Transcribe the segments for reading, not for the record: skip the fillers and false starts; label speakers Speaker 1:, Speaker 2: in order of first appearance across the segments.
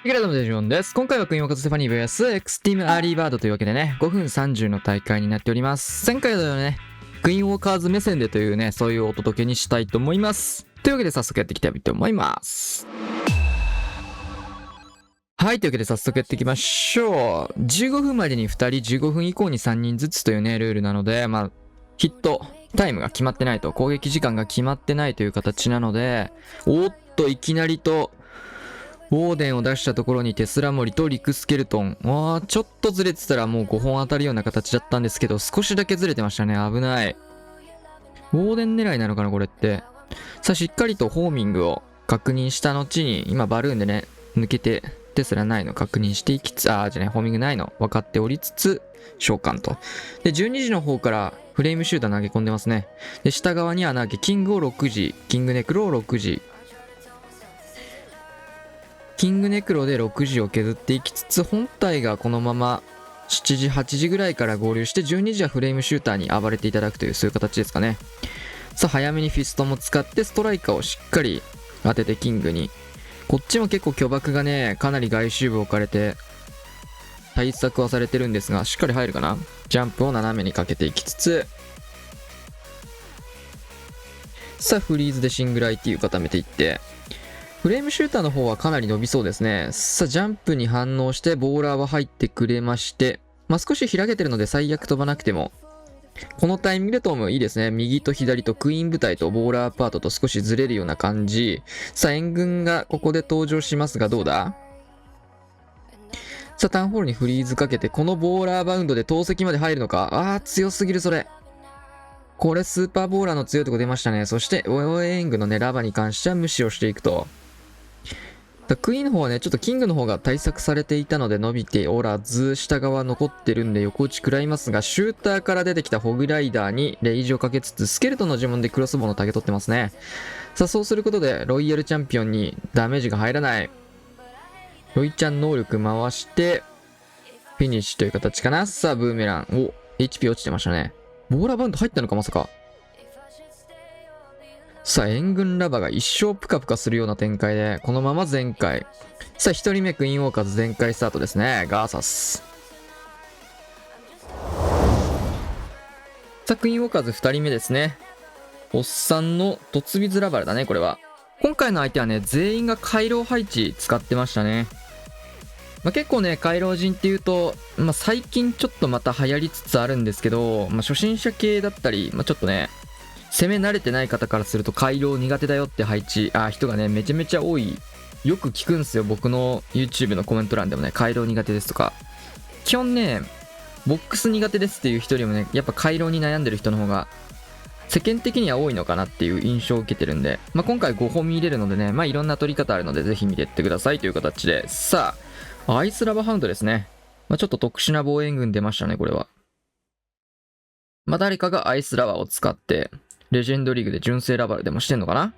Speaker 1: いかがでしょうです。今回はクイーンオカズステファニー vs X ティームアーリーバードというわけでね、5分30の大会になっております。前回のようにね、クイーンウォーカーズ目線でというね、そういうお届けにしたいと思います。というわけで早速やっていきたいと思います。はい、というわけで早速やっていきましょう。15分までに2人、15分以降に3人ずつというね、ルールなので、ヒットタイムが決まってないと、攻撃時間が決まってないという形なので、おっと、いきなりと、ウォーデンを出したところにテスラモリとリクスケルトン。ちょっとずれてたらもう5本当たるような形だったんですけど、少しだけずれてましたね。危ない。ウォーデン狙いなのかな、これって。さあ、しっかりとホーミングを確認した後に、今バルーンでね、抜けてテスラないの確認していきつつ、ホーミングないの分かっておりつつ、召喚と。で、12時の方からフレームシューター投げ込んでますね。で、下側には投げ、キングを6時、キングネクロを6時、キングネクロで6時を削っていきつつ、本体がこのまま7時、8時ぐらいから合流して、12時はフレームシューターに暴れていただくという、そういう形ですかね。さあ、早めにフィストも使って、ストライカーをしっかり当ててキングに。こっちも結構巨爆がね、かなり外周部置かれて、対策はされてるんですが、しっかり入るかな。ジャンプを斜めにかけていきつつ、さあ、フリーズでシングル IT を固めていって、フレームシューターの方はかなり伸びそうですね。さあ、ジャンプに反応して、ボーラーは入ってくれまして、少し開けてるので最悪飛ばなくても、このタイミングでトムいいですね。右と左とクイーン部隊とボーラーパートと少しずれるような感じ。さあ、援軍がここで登場しますがどうだ？さあ、タウンホールにフリーズかけて、このボーラーバウンドで投石まで入るのか。強すぎるそれ。これスーパーボーラーの強いとこ出ましたね。そして、オエエングのね、ラバに関しては無視をしていくと。クイーンの方はね、ちょっとキングの方が対策されていたので伸びておらず、下側残ってるんで横打ち食らいますが、シューターから出てきたホグライダーにレイジをかけつつ、スケルトンの呪文でクロスボウのタゲ取ってますね。さあ、そうすることで、ロイヤルチャンピオンにダメージが入らない。ロイちゃん能力回して、フィニッシュという形かな。さあ、ブーメラン。HP 落ちてましたね。ボーラーバウンド入ったのか、まさか。さあ、援軍ラバが一生プカプカするような展開で、このまま全開。さあ、一人目クイーンウォーカーズ全開スタートですね。ガーサス。さあ、クイーンウォーカーズ二人目ですね。おっさんの突ビズラバルだね、これは。今回の相手はね、全員が回廊配置使ってましたね。結構ね、回廊人っていうと、最近ちょっとまた流行りつつあるんですけど、初心者系だったり、ちょっとね、攻め慣れてない方からすると回廊苦手だよって配置、人がね、めちゃめちゃ多い。よく聞くんすよ。僕の YouTube のコメント欄でもね、回廊苦手ですとか。基本ね、ボックス苦手ですっていう人よりもね、やっぱ回廊に悩んでる人の方が、世間的には多いのかなっていう印象を受けてるんで、今回5本見れるのでね、いろんな取り方あるので、ぜひ見てってくださいという形で。さあ、アイスラバハウンドですね。ちょっと特殊な防衛軍出ましたね、これは。誰かがアイスラバを使って、レジェンドリーグで純正ラバルでもしてんのかな。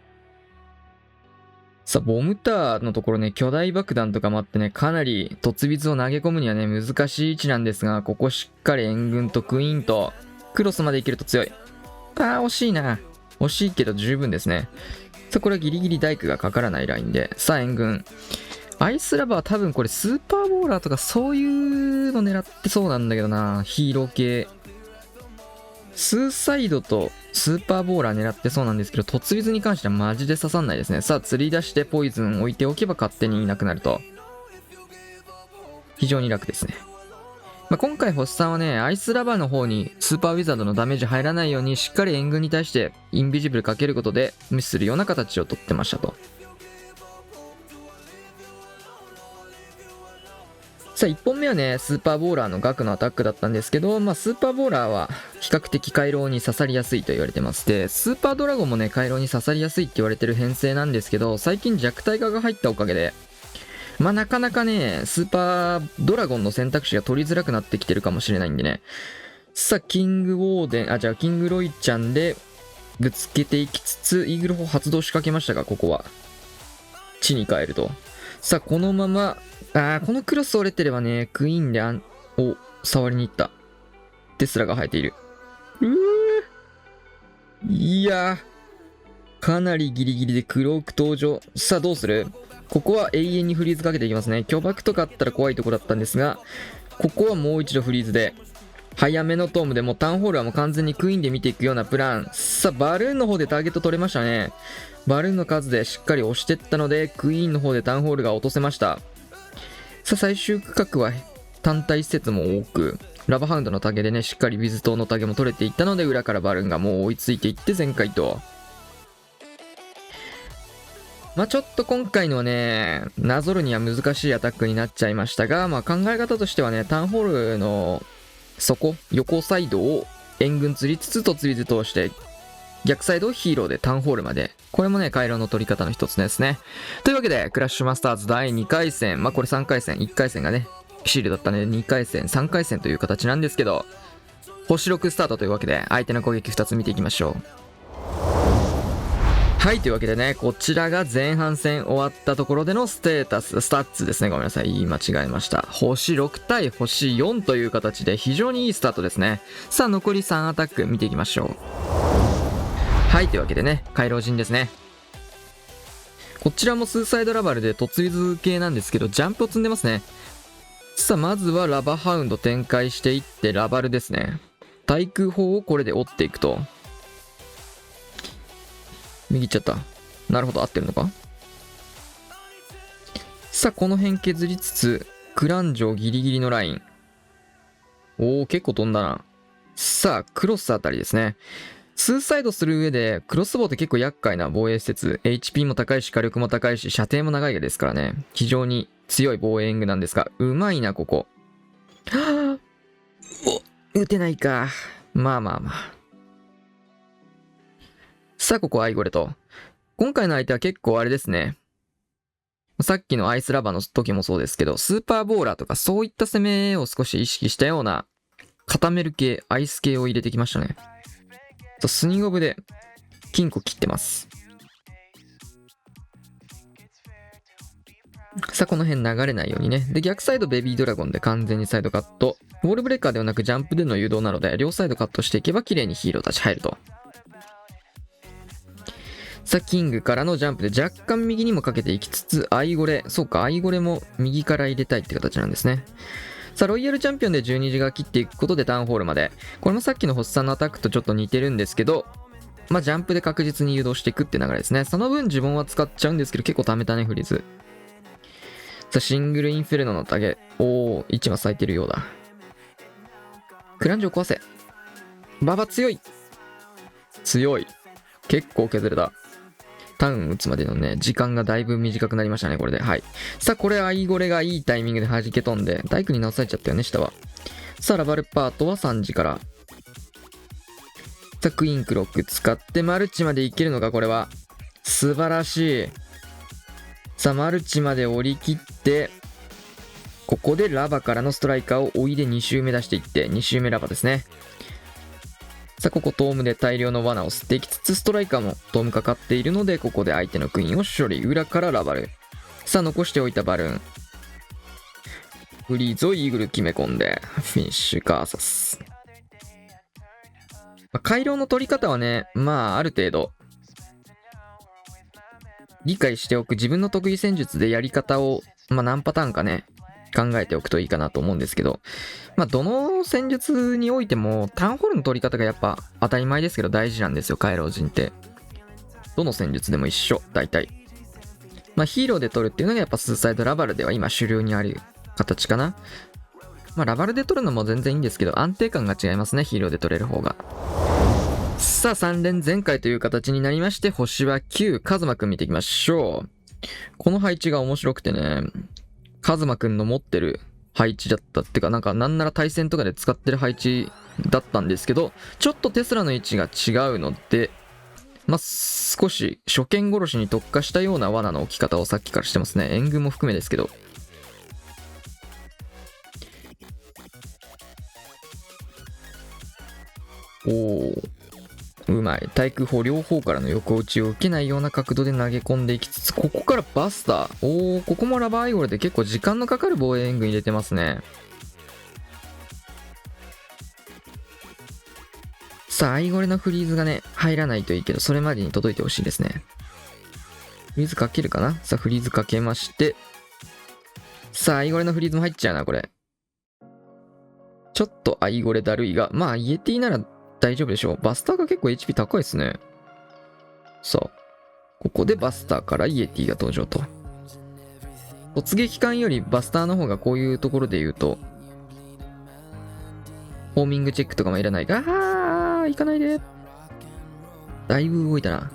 Speaker 1: さあ、ボムターのところね、巨大爆弾とかもあってね、かなり突ビズを投げ込むにはね、難しい位置なんですが、ここしっかり援軍とクイーンと、クロスまでいけると強い。惜しいな。惜しいけど十分ですね。さあ、これはギリギリダイクがかからないラインで、さあ、援軍。アイスラバーは多分これスーパーボーラーとかそういうの狙ってそうなんだけどな。ヒーロー系。スーサイドとスーパーボーラー狙ってそうなんですけど、突ビズに関してはマジで刺さんないですね。さあ、釣り出してポイズン置いておけば勝手にいなくなると。非常に楽ですね。今回星さんはね、アイスラバーの方にスーパーウィザードのダメージ入らないようにしっかり援軍に対してインビジブルかけることで無視するような形をとってましたと。さあ、1本目はね、スーパーボーラーのガクのアタックだったんですけど、スーパーボーラーは比較的回廊に刺さりやすいと言われてまして、スーパードラゴンもね、回廊に刺さりやすいって言われてる編成なんですけど、最近弱体化が入ったおかげで、なかなかね、スーパードラゴンの選択肢が取りづらくなってきてるかもしれないんでね。さあ、キングウォーデン、キングロイちゃんでぶつけていきつつ、イーグル砲発動しかけましたが、ここは。地に帰ると。さあ、このまま、このクロス折れてればね、クイーンで触りに行った。テスラが生えている。いやー、かなりギリギリでクローク登場。さあどうする？ここは永遠にフリーズかけていきますね。巨爆とかあったら怖いところだったんですが、ここはもう一度フリーズで、早めのトームでもうタウンホールはもう完全にクイーンで見ていくようなプラン。さあバルーンの方でターゲット取れましたね。バルーンの数でしっかり押していったので、クイーンの方でタウンホールが落とせました。さあ最終区画は単体施設も多く、ラバハウンドのタゲでね、しっかりウィズ島のタゲも取れていったので、裏からバルーンがもう追いついていって全開と。まあちょっと今回のはね、なぞるには難しいアタックになっちゃいましたが、まあ考え方としてはね、タウンホールの底、横サイドを援軍釣りつつ突水通して、逆サイドをヒーローでタウンホールまで。これもね、回廊の取り方の一つですね。というわけで、クラッシュマスターズ第2回戦、まあこれ3回戦、1回戦がね、シールだったね、2回戦、3回戦という形なんですけど、星6スタートというわけで、相手の攻撃2つ見ていきましょう。はい、というわけでね、こちらが前半戦終わったところでのスタッツですね。ごめんなさい。言い間違えました。星6対星4という形で非常にいいスタートですね。さあ、残り3アタック見ていきましょう。はい、というわけでね、回廊陣ですね。こちらもスーサイドラバルで突水系なんですけど、ジャンプを積んでますね。さあ、まずはラバハウンド展開していって、ラバルですね。対空砲をこれで追っていくと。右行っちゃった。なるほど、合ってるのか。さあ、この辺削りつつ、クランジョギリギリのライン。おー、結構飛んだな。さあ、クロスあたりですね。スーサイドする上で、クロスボウって結構厄介な防衛施設。HP も高いし、火力も高いし、射程も長いですからね。非常に強い防衛援軍なんですが、うまいな、ここ。はぁ、お、撃てないか。まあまあまあ。さあ、ここアイゴレと。今回の相手は結構あれですね。さっきのアイスラバーの時もそうですけど、スーパーボーラーとかそういった攻めを少し意識したような、固める系、アイス系を入れてきましたね。スニゴブで金庫切ってます。さあ、この辺流れないようにね。で、逆サイドベビードラゴンで完全にサイドカット。ウォールブレーカーではなくジャンプでの誘導なので、両サイドカットしていけば綺麗にヒーローたち入ると。さあ、キングからのジャンプで若干右にもかけていきつつ、アイゴレ。そうか、アイゴレも右から入れたいって形なんですね。さあ、ロイヤルチャンピオンで12時が切っていくことでタウンホールまで。これもさっきの星さんのアタックとちょっと似てるんですけど、まあ、ジャンプで確実に誘導していくって流れですね。その分自分は使っちゃうんですけど、結構溜めたね、フリーズ。さあ、シングルインフェルノのタゲ。おー、1は咲いてるようだ。クランジを壊せ。ババ強い。強い。結構削れた。タウン打つまでのね、時間がだいぶ短くなりましたね、これで。はい。さあ、これ、アイゴレがいいタイミングで弾け飛んで、大工に直されちゃったよね、下は。さあ、ラバルパートは3時から。さあ、クイーンクロック使ってマルチまでいけるのか、これは。素晴らしい。さあ、マルチまで降り切って、ここでラバからのストライカーを追いで2周目出していって、2周目ラバですね。さあ、ここトームで大量の罠を吸っていきつつ、ストライカーもトームかかっているので、ここで相手のクイーンを処理。裏からラバル。さあ、残しておいたバルーン。フリーズをイーグル決め込んで、フィニッシュカーサス。回廊の取り方はね、まあ、ある程度、理解しておく自分の得意戦術でやり方を、まあ、何パターンかね、考えておくといいかなと思うんですけど、まあ、どの戦術においても、タウンホールの取り方がやっぱ当たり前ですけど大事なんですよ、回廊陣って。どの戦術でも一緒、大体。まあ、ヒーローで取るっていうのがやっぱスーサイドラバルでは今主流にある形かな。まあ、ラバルで取るのも全然いいんですけど、安定感が違いますね、ヒーローで取れる方が。さあ、3連全開という形になりまして、星は9、カズマくん見ていきましょう。この配置が面白くてね、カズマくんの持ってる配置だったってか、なんなら対戦とかで使ってる配置だったんですけど、ちょっとテスラの位置が違うので、まあ、少し初見殺しに特化したような罠の置き方をさっきからしてますね。援軍も含めですけど。おー。うまい。対空砲両方からの横打ちを受けないような角度で投げ込んでいきつつ、ここからバスター。おー、ここもラバーアイゴレで結構時間のかかる防衛援軍入れてますね。さあ、アイゴレのフリーズがね、入らないといいけど、それまでに届いてほしいですね。フリーズかけるかな。さあ、フリーズかけまして。さあ、アイゴレのフリーズも入っちゃうな、これ。ちょっとアイゴレだるいが、まあ、イエティなら大丈夫でしょう。バスターが結構 HP 高いですね。さあ、ここでバスターからイエティが登場と。突撃艦よりバスターの方がこういうところで言うと、ホーミングチェックとかもいらないが、行かないで。だいぶ動いたな。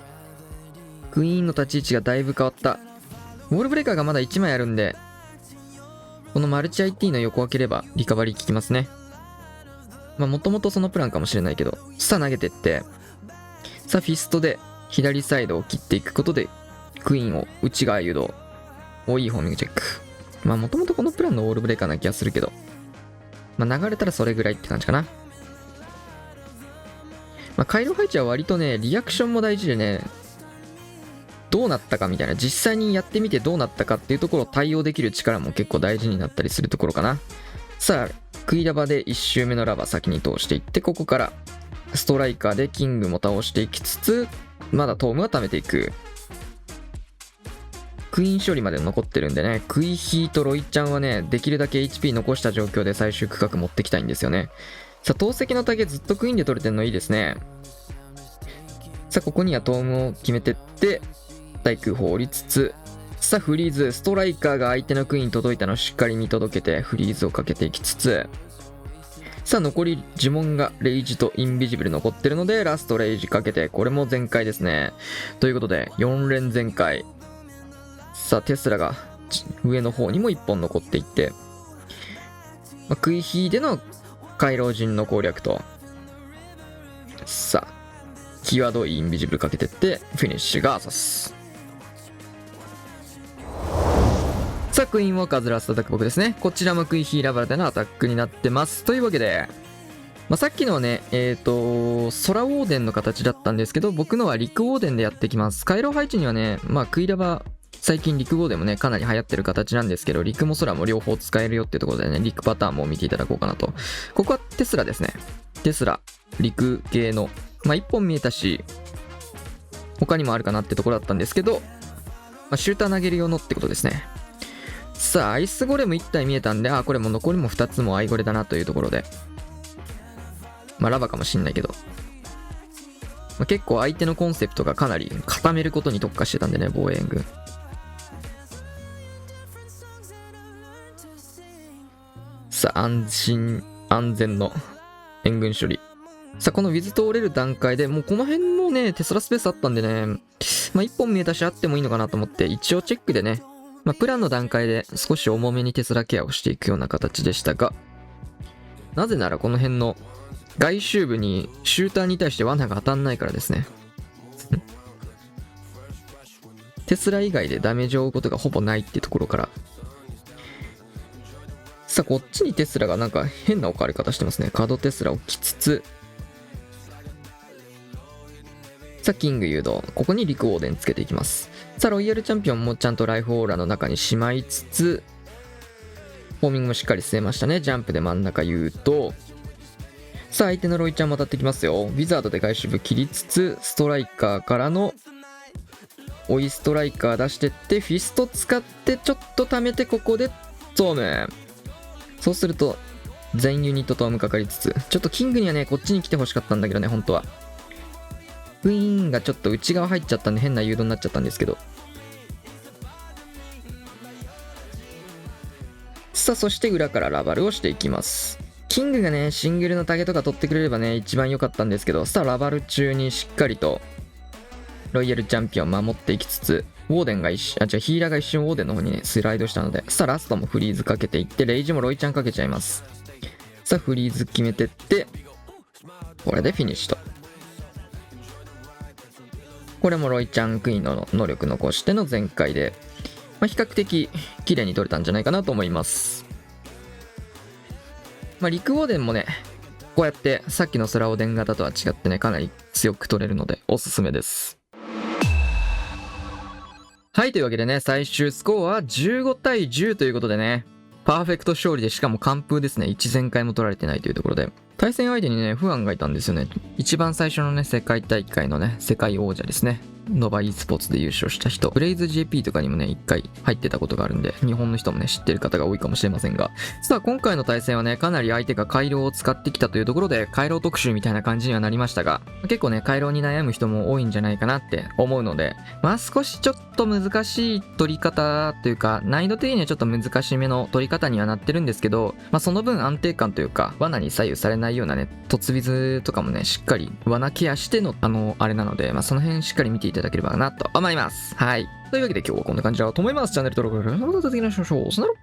Speaker 1: クイーンの立ち位置がだいぶ変わった。ウォールブレーカーがまだ1枚あるんで、このマルチ IT の横開ければリカバリー効きますね。まあもともとそのプランかもしれないけど、さあ投げてって、さあフィストで左サイドを切っていくことで、クイーンを内側誘導。いいホーミングチェック。まあもともとこのプランのウォールブレーカーな気がするけど、まあ流れたらそれぐらいって感じかな。まあ回路配置は割とね、リアクションも大事でね、どうなったかみたいな、実際にやってみてどうなったかっていうところを対応できる力も結構大事になったりするところかな。さあ、クイラバで1周目のラバ先に通していって、ここからストライカーでキングも倒していきつつ、まだトームは貯めていく。クイーン処理まで残ってるんでね、クイヒーとロイちゃんはね、できるだけ HP 残した状況で最終区画持ってきたいんですよね。さあ、投石の竹ずっとクイーンで取れてるのいいですね。さあ、ここにはトームを決めてって、対空砲降りつつ、さあフリーズ、ストライカーが相手のクイーンに届いたのをしっかり見届けてフリーズをかけていきつつ、さあ残り呪文がレイジとインビジブル残ってるので、ラストレイジかけて、これも全開ですね。ということで4連全開。さあテスラが上の方にも1本残っていって、クイヒーでの回廊陣の攻略と、さあ際どいインビジブルかけてってフィニッシュがアサス。さあクイーンウォーカーズラストアタック僕ですね。こちらもクイヒーラバラでのアタックになってます。というわけで、さっきのはね空ウォーデンの形だったんですけど、僕のは陸ウォーデンでやってきます。回廊配置にはね、クイラバ最近陸ウォーデンもねかなり流行ってる形なんですけど、陸も空も両方使えるよっていうところでね、陸パターンも見ていただこうかなと。ここはテスラですね。テスラ陸系の1本見えたし、他にもあるかなってところだったんですけど、シューター投げる用のってことですね。さあアイスゴレム1体見えたんで、これも残りも2つもアイゴレだなというところで、ラバかもしんないけど、結構相手のコンセプトがかなり固めることに特化してたんでね、防衛援軍。さあ安心安全の援軍処理。さあこのウィズ通れる段階でもうこの辺もねテスラスペースあったんでね、1本見えたしあってもいいのかなと思って一応チェックでね、プランの段階で少し重めにテスラケアをしていくような形でしたが、なぜならこの辺の外周部にシューターに対して罠が当たんないからですね。テスラ以外でダメージを負うことがほぼないっていうところから、さあこっちにテスラがなんか変な置かれ方してますね。カードテスラを置きつつ、さあキング誘導、ここに陸オーデンつけていきます。さあロイヤルチャンピオンもちゃんとライフオーラの中にしまいつつ、フォーミングもしっかり据えましたね。ジャンプで真ん中誘導。さあ相手のロイちゃんも当たってきますよ。ウィザードで外周部切りつつ、ストライカーからの追いストライカー出してって、フィスト使ってちょっと溜めて、ここでトーム。そうすると全ユニットトームかかりつつ、ちょっとキングにはねこっちに来てほしかったんだけどね、本当はクイーンがちょっと内側入っちゃったんで変な誘導になっちゃったんですけど、さあそして裏からラバルをしていきます。キングがねシングルのタゲとか取ってくれればね一番良かったんですけど、さあラバル中にしっかりとロイヤルチャンピオン守っていきつつ、ウォーデンがヒーラーが一瞬ウォーデンの方にねスライドしたので、さあラストもフリーズかけていって、レイジもロイちゃんかけちゃいます。さあフリーズ決めてって、これでフィニッシュと。これもロイちゃんクイーンの能力残しての全開で、比較的綺麗に取れたんじゃないかなと思います。リクウォーデンもねこうやってさっきのスラオデン型とは違ってねかなり強く取れるのでおすすめです。はい、というわけでね最終スコアは15対10ということでね、パーフェクト勝利で、しかも完封ですね。1全開も取られてないというところで、対戦相手にね、フアンがいたんですよね。一番最初のね、世界大会のね、世界王者ですね。ノバ e スポーツで優勝した人、ブレイズ JP とかにもね、一回入ってたことがあるんで、日本の人もね、知ってる方が多いかもしれませんが、さあ、今回の対戦はね、かなり相手が回廊を使ってきたというところで、回廊特集みたいな感じにはなりましたが、結構ね、回廊に悩む人も多いんじゃないかなって思うので、まあ少しちょっと難しい取り方というか、難易度的にはちょっと難しめの取り方にはなってるんですけど、まあその分安定感というか、罠に左右されないようなね、突ビとかもね、しっかり罠ケアしての、あれなので、まあその辺しっかり見ていただければなと思います。はい。というわけで今日はこんな感じだと思います。チャンネル登録、また次のしましょう。さよなら。